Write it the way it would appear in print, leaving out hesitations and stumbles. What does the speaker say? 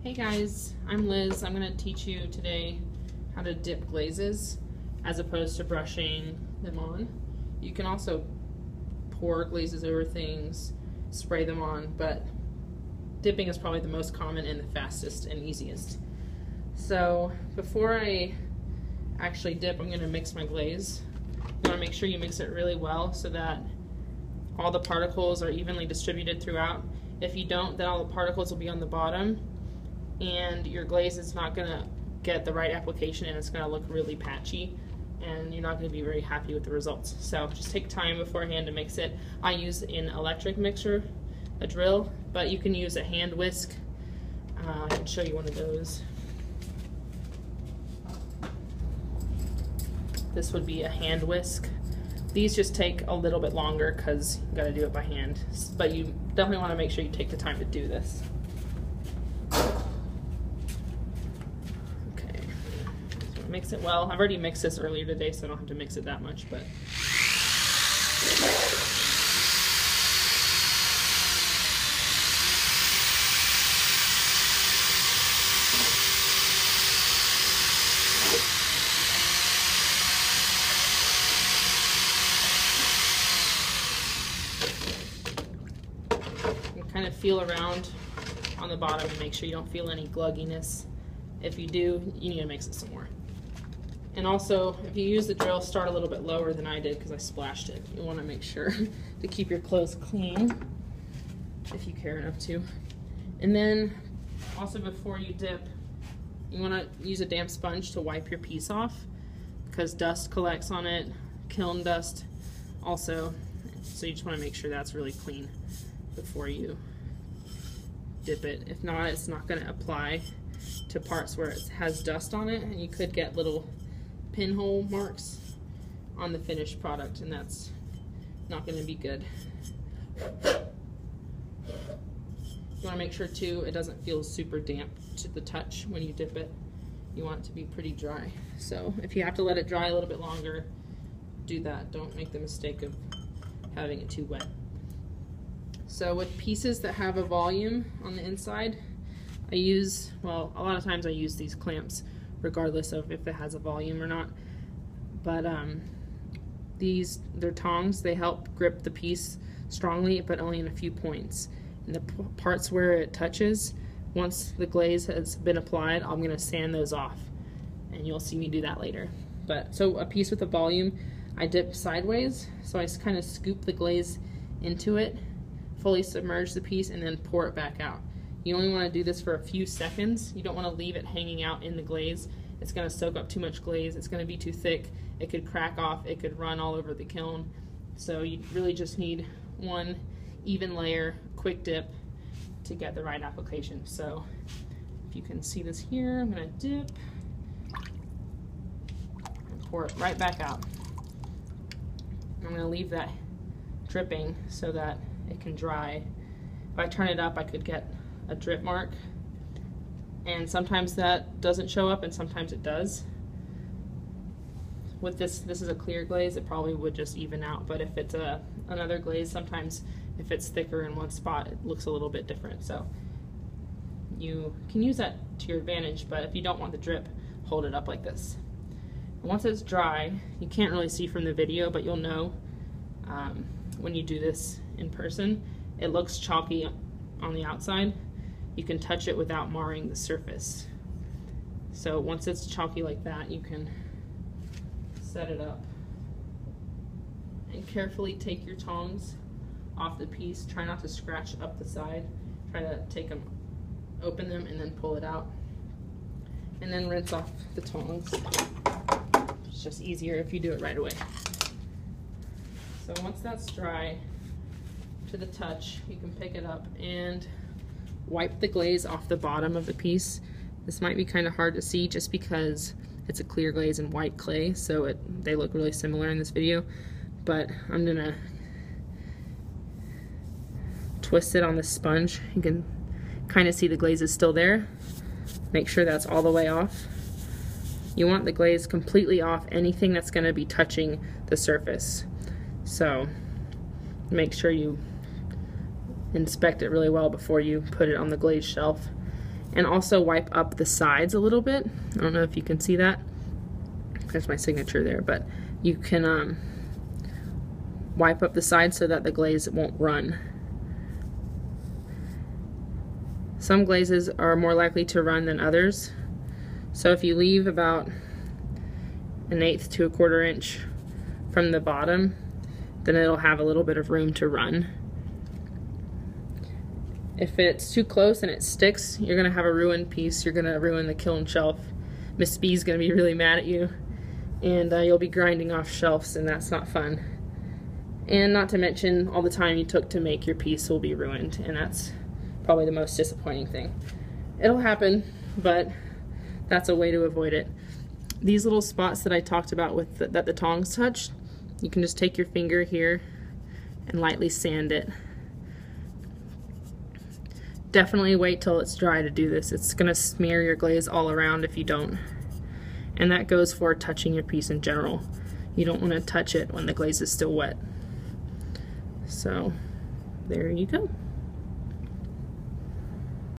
Hey guys, I'm Liz. I'm going to teach you today how to dip glazes as opposed to brushing them on. You can also pour glazes over things, spray them on, but dipping is probably the most common and the fastest and easiest. So before I actually dip, I'm going to mix my glaze. You want to make sure you mix it really well so that all the particles are evenly distributed throughout. If you don't, then all the particles will be on the bottom and your glaze is not going to get the right application and it's going to look really patchy and you're not going to be very happy with the results. So just take time beforehand to mix it. I use an electric mixer, a drill, but you can use a hand whisk. I can show you one of those. This would be a hand whisk. These just take a little bit longer because you got to do it by hand, but you definitely want to make sure you take the time to do this. Okay, so mix it well. I've already mixed this earlier today, so I don't have to mix it that much, but kind of feel around on the bottom and make sure you don't feel any glugginess. If you do, you need to mix it some more. And also, if you use the drill, start a little bit lower than I did because I splashed it. You want to make sure to keep your clothes clean if you care enough to. And then also before you dip, you want to use a damp sponge to wipe your piece off because dust collects on it, kiln dust also. So you just want to make sure that's really clean before you dip it. If not, it's not going to apply to parts where it has dust on it, and you could get little pinhole marks on the finished product, and that's not going to be good. You want to make sure too it doesn't feel super damp to the touch when you dip it. You want it to be pretty dry. So if you have to let it dry a little bit longer, do that. Don't make the mistake of having it too wet. So with pieces that have a volume on the inside, I use, well, a lot of times I use these clamps regardless of if it has a volume or not. But they're tongs. They help grip the piece strongly, but only in a few points. And the parts where it touches, once the glaze has been applied, I'm going to sand those off. And you'll see me do that later. So a piece with a volume, I dip sideways. So I kind of scoop the glaze into it, fully submerge the piece, and then pour it back out. You only want to do this for a few seconds. You don't want to leave it hanging out in the glaze. It's going to soak up too much glaze. It's going to be too thick. It could crack off. It could run all over the kiln. So you really just need one even layer, quick dip to get the right application. So if you can see this here, I'm going to dip and pour it right back out. I'm going to leave that dripping so that it can dry. If I turn it up, I could get a drip mark, and sometimes that doesn't show up and sometimes it does. With this is a clear glaze, it probably would just even out, but if it's another glaze, sometimes if it's thicker in one spot, it looks a little bit different. So you can use that to your advantage, but if you don't want the drip, hold it up like this. And once it's dry, you can't really see from the video, but you'll know when you do this in person, it looks chalky on the outside. You can touch it without marring the surface. So once it's chalky like that, you can set it up and carefully take your tongs off the piece. Try not to scratch up the side. Try to take them, open them, and then pull it out. And then rinse off the tongs. It's just easier if you do it right away. So once that's dry to the touch, you can pick it up and wipe the glaze off the bottom of the piece. This might be kind of hard to see just because it's a clear glaze and white clay, so they look really similar in this video, but I'm gonna twist it on the sponge. You can kind of see the glaze is still there. Make sure that's all the way off. You want the glaze completely off anything that's going to be touching the surface. So make sure you inspect it really well before you put it on the glaze shelf. and also wipe up the sides a little bit. I don't know if you can see that. There's my signature there, but you can wipe up the sides so that the glaze won't run. Some glazes are more likely to run than others. So if you leave about 1/8 to 1/4 inch from the bottom, then it'll have a little bit of room to run. If it's too close and it sticks, you're gonna have a ruined piece. You're gonna ruin the kiln shelf. Miss B's gonna be really mad at you, and you'll be grinding off shelves, and that's not fun. And not to mention, all the time you took to make your piece will be ruined, and that's probably the most disappointing thing. It'll happen, but that's a way to avoid it. These little spots that I talked about with that the tongs touched, you can just take your finger here and lightly sand it. Definitely wait till it's dry to do this. It's gonna smear your glaze all around if you don't. And that goes for touching your piece in general. You don't wanna touch it when the glaze is still wet. So, there you go.